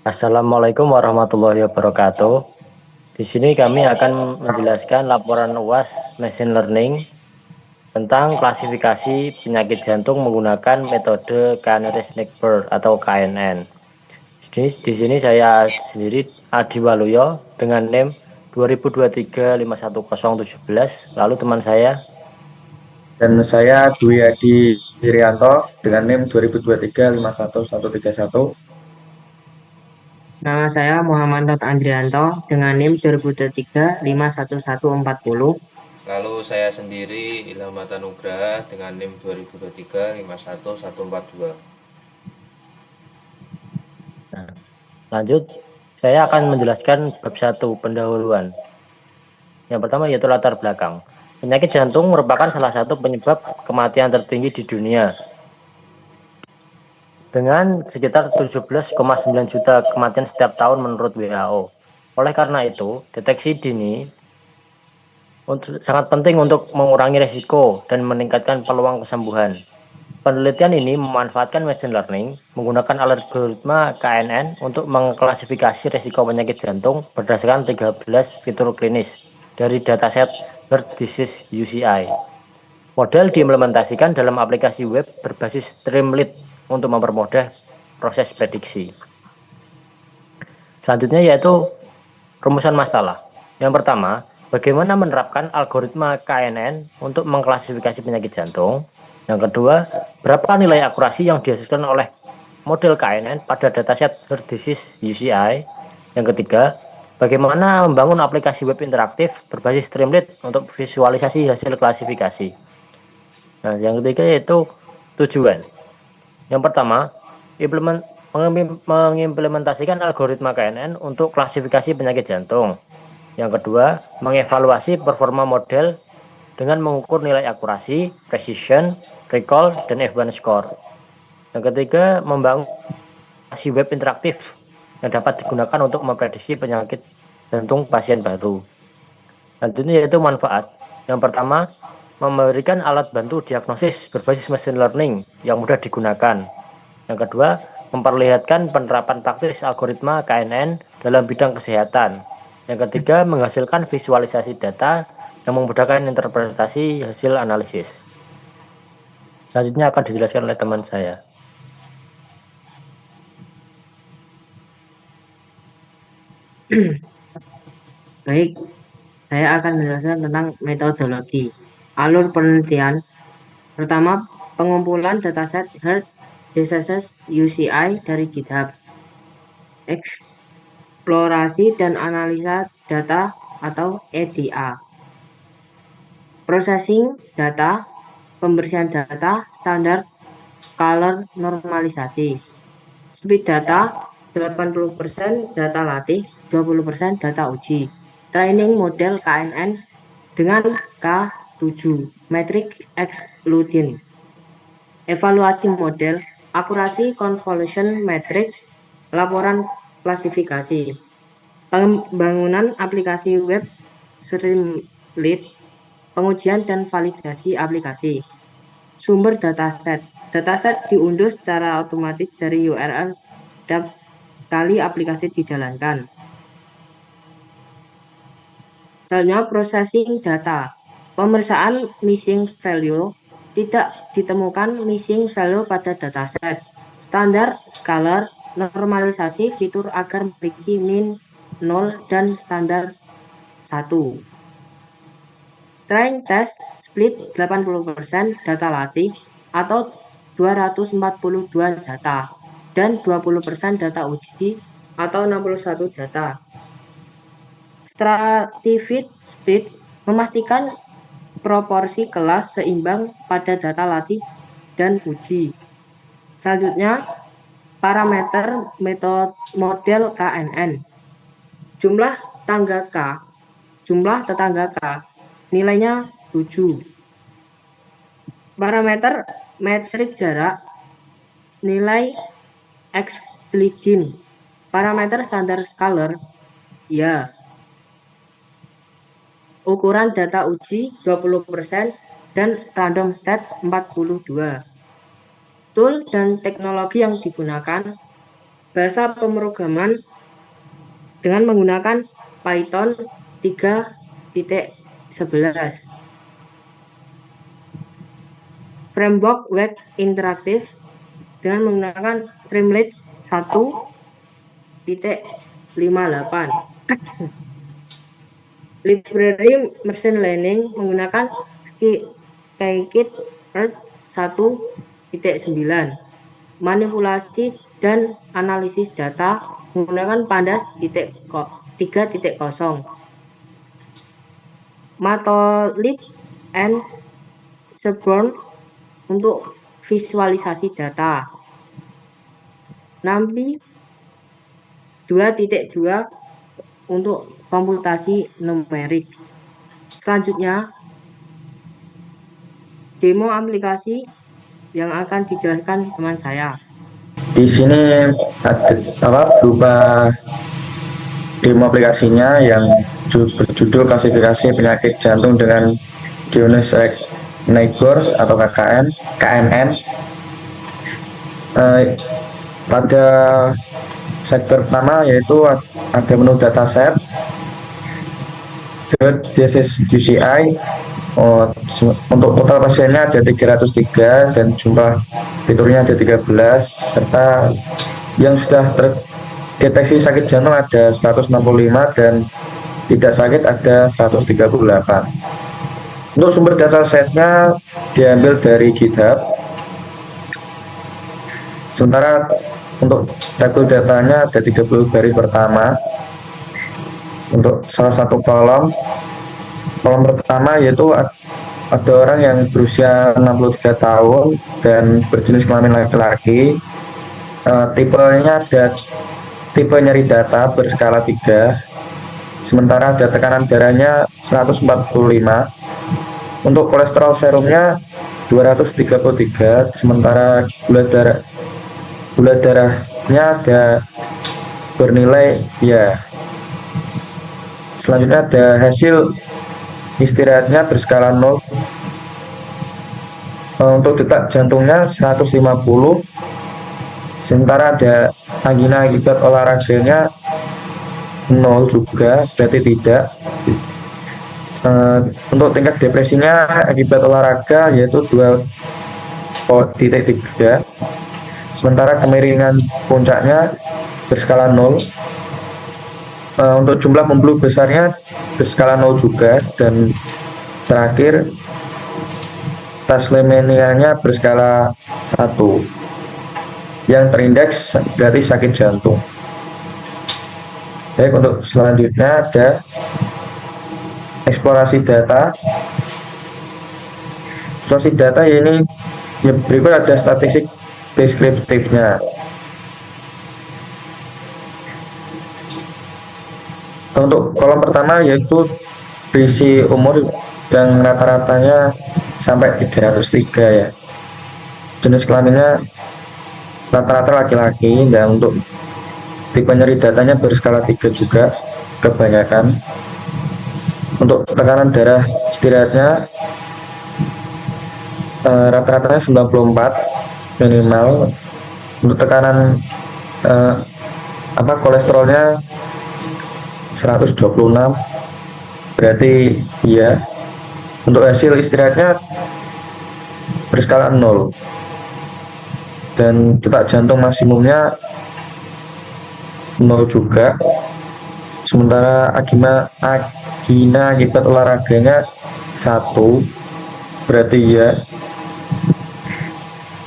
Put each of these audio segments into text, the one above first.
Assalamualaikum warahmatullahi wabarakatuh. Di sini kami akan menjelaskan laporan UAS Machine Learning tentang klasifikasi penyakit jantung menggunakan metode Canary-Snake-Bird atau KNN. Di sini saya sendiri Adi Waluyo dengan NIM 20235117. Lalu teman saya. Dan saya Dwi Adi Irianto dengan NIM 2023 51131. Nama saya Muhammad Nur Andrianto dengan NIM 2023 51140. Lalu saya sendiri Ilham Mata Nugraha dengan NIM 2023 51142. Nah, lanjut, saya akan menjelaskan bab 1 pendahuluan. Yang pertama yaitu latar belakang. Penyakit jantung merupakan salah satu penyebab kematian tertinggi di dunia, dengan sekitar 17,9 juta kematian setiap tahun menurut WHO. Oleh karena itu, deteksi dini sangat penting untuk mengurangi risiko dan meningkatkan peluang kesembuhan. Penelitian ini memanfaatkan machine learning menggunakan algoritma KNN untuk mengklasifikasi risiko penyakit jantung berdasarkan 13 fitur klinis dari dataset Heart Disease UCI. Model diimplementasikan dalam aplikasi web berbasis Streamlit untuk mempermudah proses prediksi. Selanjutnya yaitu rumusan masalah. Yang pertama, bagaimana menerapkan algoritma KNN untuk mengklasifikasi penyakit jantung. Yang kedua, berapa nilai akurasi yang dihasilkan oleh model KNN pada dataset Heart Disease UCI. Yang ketiga, bagaimana membangun aplikasi web interaktif berbasis Streamlit untuk visualisasi hasil klasifikasi. Nah, yang ketiga yaitu tujuan. Yang pertama, mengimplementasikan algoritma KNN untuk klasifikasi penyakit jantung. Yang kedua, mengevaluasi performa model dengan mengukur nilai akurasi, precision, recall, dan F1 score. Yang ketiga, membangun aplikasi web interaktif yang dapat digunakan untuk memprediksi penyakit jantung pasien baru. Selanjutnya yaitu manfaat. Yang pertama, memberikan alat bantu diagnosis berbasis machine learning yang mudah digunakan. Yang kedua, memperlihatkan penerapan praktis algoritma KNN dalam bidang kesehatan. Yang ketiga, menghasilkan visualisasi data yang memudahkan interpretasi hasil analisis. Selanjutnya akan dijelaskan oleh teman saya. Baik, saya akan menjelaskan tentang metodologi. Alur penelitian. Pertama, pengumpulan dataset Heart Diseases UCI dari GitHub. Eksplorasi dan analisa data atau EDA. Processing data, pembersihan data, standar, color, normalisasi. Speed data, 80% data latih, 20% data uji. Training model KNN dengan K7, metric excluding. Evaluasi model, akurasi convolution metric, laporan klasifikasi. Pembangunan aplikasi web Streamlit, pengujian dan validasi aplikasi. Sumber dataset. Dataset diunduh secara otomatis dari URL setiap kali aplikasi dijalankan. Selanjutnya, processing data. Pemeriksaan missing value. Tidak ditemukan missing value pada dataset. Standar, scalar, normalisasi fitur agar memiliki min 0 dan standar 1. Train test split 80% data latih atau 242 data dan 20% data uji atau 61 data. Stratified split memastikan proporsi kelas seimbang pada data latih dan uji. Selanjutnya, parameter model KNN. Jumlah tetangga K nilainya 7. Parameter metrik jarak, nilai X-leading. Parameter standar scalar, ya. Ukuran data uji 20% dan random stat 42. Tool dan teknologi yang digunakan. bahasa pemrograman dengan menggunakan Python 3.11, framework web interaktif dengan menggunakan Streamlit 1.58, library machine learning menggunakan Scikit-learn 1.9, manipulasi dan analisis data menggunakan Pandas 3.0, Matplotlib and Seaborn untuk visualisasi data, NumPy 2.2 untuk komputasi numerik. Selanjutnya, demo aplikasi yang akan dijelaskan teman saya. Di sini ada berupa demo aplikasinya yang berjudul klasifikasi penyakit jantung dengan Guinness-Record atau KMN. Pada sektor pertama yaitu ada menu dataset, this is UCI. Untuk total pasiennya ada 303 dan jumlah fiturnya ada 13, serta yang sudah terdeteksi sakit jantung ada 165 dan tidak sakit ada 138. Untuk sumber datasetnya diambil dari GitHub. Sementara untuk tabel datanya ada 30 baris pertama. Untuk salah satu kolom pertama yaitu ada orang yang berusia 63 tahun dan berjenis kelamin laki-laki. Tipenya ada tipe nyeri data berskala 3. Sementara ada tekanan darahnya 145. Untuk kolesterol serumnya 233, sementara gula darahnya ada bernilai ya. Selanjutnya ada hasil istirahatnya berskala 0. Untuk detak jantungnya 150, sementara ada angina akibat olahraganya 0 juga, berarti tidak. Untuk tingkat depresinya akibat olahraga yaitu 2.3, sementara kemiringan puncaknya berskala 0. Untuk jumlah pembuluh besarnya berskala 0 juga, dan terakhir taslemenianya berskala 1. Yang terindeks berarti sakit jantung. Baik, untuk selanjutnya ada eksplorasi data. Eksplorasi data ini berikut ada statistik deskriptifnya. Untuk kolom pertama yaitu berisi umur yang rata-ratanya sampai 303 ya. Jenis kelaminnya rata-rata laki-laki, dan untuk tipe nyeri datanya berskala 3 juga kebanyakan. Untuk tekanan darah istirahatnya rata-ratanya 94 minimal. Untuk tekanan kolesterolnya 126, berarti iya. Untuk hasil istirahatnya berskala 0, dan detak jantung maksimumnya 0 juga. Sementara angina akibat olahraganya 1, berarti iya.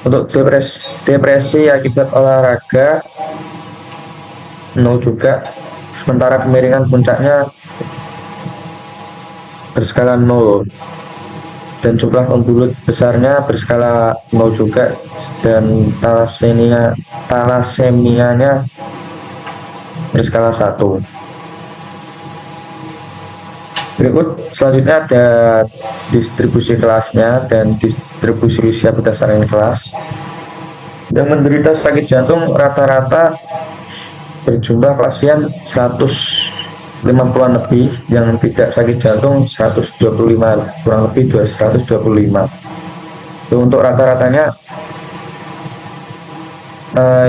Untuk depresi akibat olahraga 0 juga, sementara kemiringan puncaknya berskala 0 dan jumlah pembuluh besarnya berskala 0 juga, dan talasemianya berskala 1. Berikut selanjutnya ada distribusi kelasnya dan distribusi usia berdasarkan kelas. Yang menderita sakit jantung rata-rata berjumlah pasien 150-an lebih, yang tidak sakit jantung 125, kurang lebih 125. Untuk rata-ratanya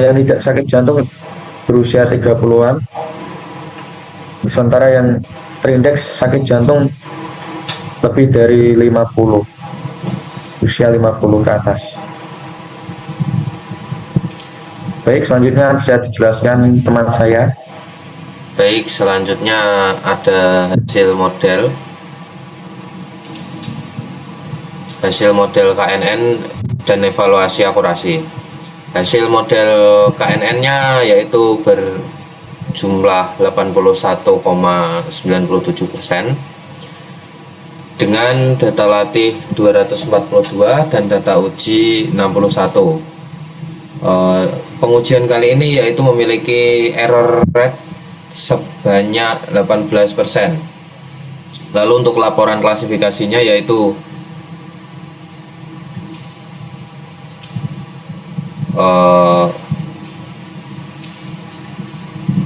yang tidak sakit jantung berusia 30-an, sementara yang terindeks sakit jantung lebih dari 50, usia 50 ke atas. Baik, selanjutnya bisa dijelaskan teman saya. Baik, selanjutnya ada hasil model KNN dan evaluasi akurasi. Hasil model KNN-nya yaitu berjumlah 81,97% dengan data latih 242 dan data uji 61. Pengujian kali ini yaitu memiliki error rate sebanyak 18%. Lalu untuk laporan klasifikasinya yaitu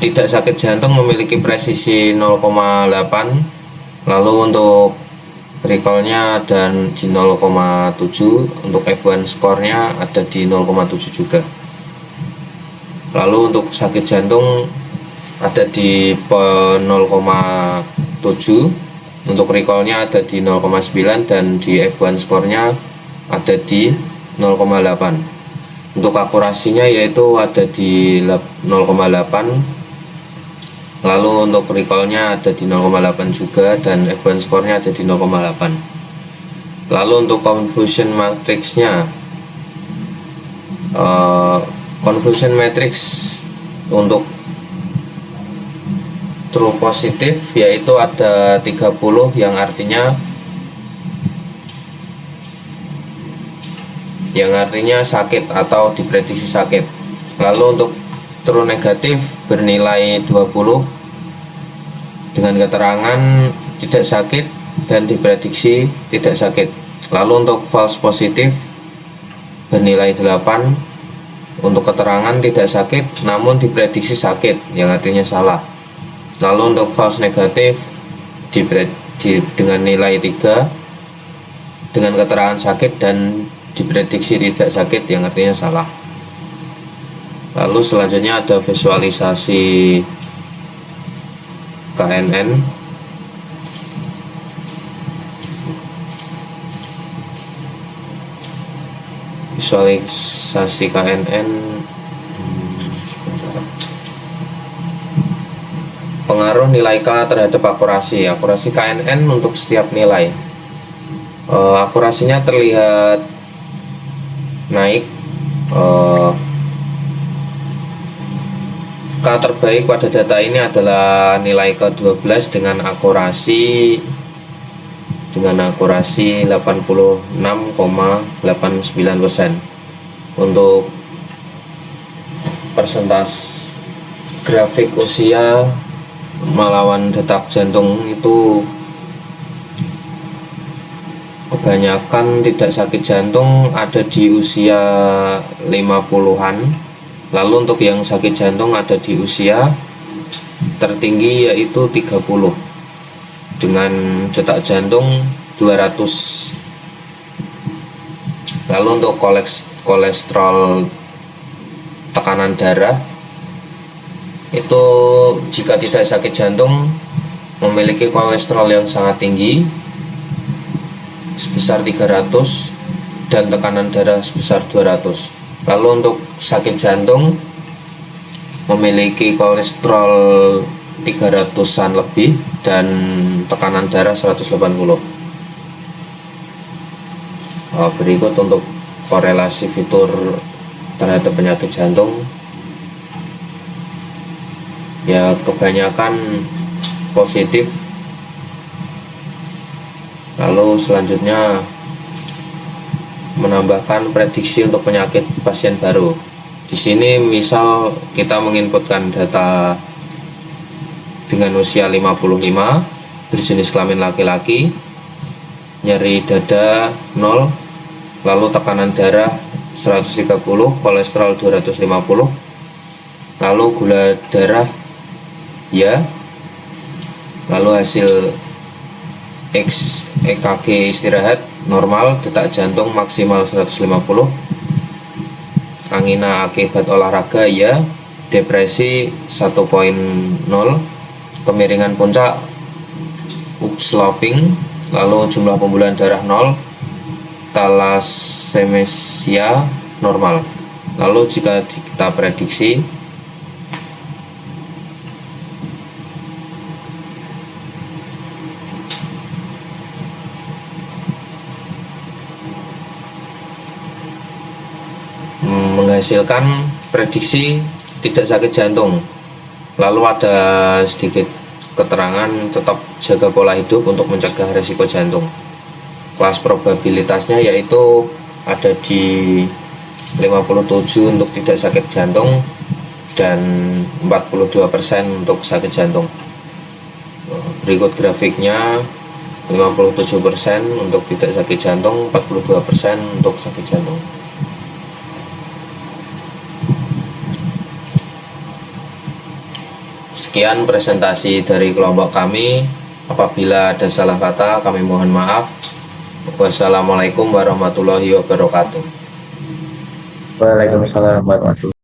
tidak sakit jantung memiliki presisi 0,8, lalu untuk recallnya dan di 0,7, untuk F1 skornya ada di 0,7 juga. Lalu untuk sakit jantung ada di 0,7, untuk recallnya ada di 0,9 dan di F1 skornya ada di 0,8. Untuk akurasinya yaitu ada di 0,8, lalu untuk recallnya ada di 0,8 juga dan F1 skornya ada di 0,8. Lalu untuk confusion matrixnya, confusion matrix untuk true positif yaitu ada 30, yang artinya sakit atau diprediksi sakit. Lalu untuk true negatif bernilai 20 dengan keterangan tidak sakit dan diprediksi tidak sakit. Lalu untuk false positif bernilai 8 untuk keterangan tidak sakit namun diprediksi sakit, yang artinya salah. Lalu untuk false negatif dengan nilai 3 dengan keterangan sakit dan diprediksi tidak sakit, yang artinya salah. Lalu selanjutnya ada visualisasi KNN. Visualisasi KNN, pengaruh nilai K terhadap akurasi. Akurasi KNN untuk setiap nilai, akurasinya terlihat naik. K terbaik pada data ini adalah nilai ke-12 dengan akurasi 86,89%. Untuk persentase grafik usia melawan detak jantung itu kebanyakan tidak sakit jantung ada di usia 50-an. Lalu untuk yang sakit jantung ada di usia tertinggi yaitu 30 dengan detak jantung 200. Lalu untuk kolesterol tekanan darah itu jika tidak sakit jantung memiliki kolesterol yang sangat tinggi sebesar 300 dan tekanan darah sebesar 200. Lalu untuk sakit jantung memiliki kolesterol 300-an lebih dan tekanan darah 180. Berikut untuk korelasi fitur terhadap penyakit jantung. Ya, kebanyakan positif. Lalu selanjutnya menambahkan prediksi untuk penyakit pasien baru. Di sini misal kita menginputkan data dengan usia 55, berjenis kelamin laki-laki, nyeri dada 0, lalu tekanan darah 130, kolesterol 250, lalu gula darah ya, lalu hasil EKG istirahat normal, detak jantung maksimal 150, angina akibat olahraga ya, depresi 1.0, kemiringan puncak upsloping, lalu jumlah pembuluhan darah 0, thalassemesia normal. Lalu jika kita prediksi menghasilkan prediksi tidak sakit jantung. Lalu ada sedikit keterangan tetap jaga pola hidup untuk mencegah resiko jantung. Kelas probabilitasnya yaitu ada di 57 untuk tidak sakit jantung dan 42% untuk sakit jantung. Berikut grafiknya, 57% untuk tidak sakit jantung, 42% untuk sakit jantung. Sekian presentasi dari kelompok kami. Apabila ada salah kata, kami mohon maaf. Wassalamualaikum warahmatullahi wabarakatuh. Waalaikumsalam warahmatullahi wabarakatuh.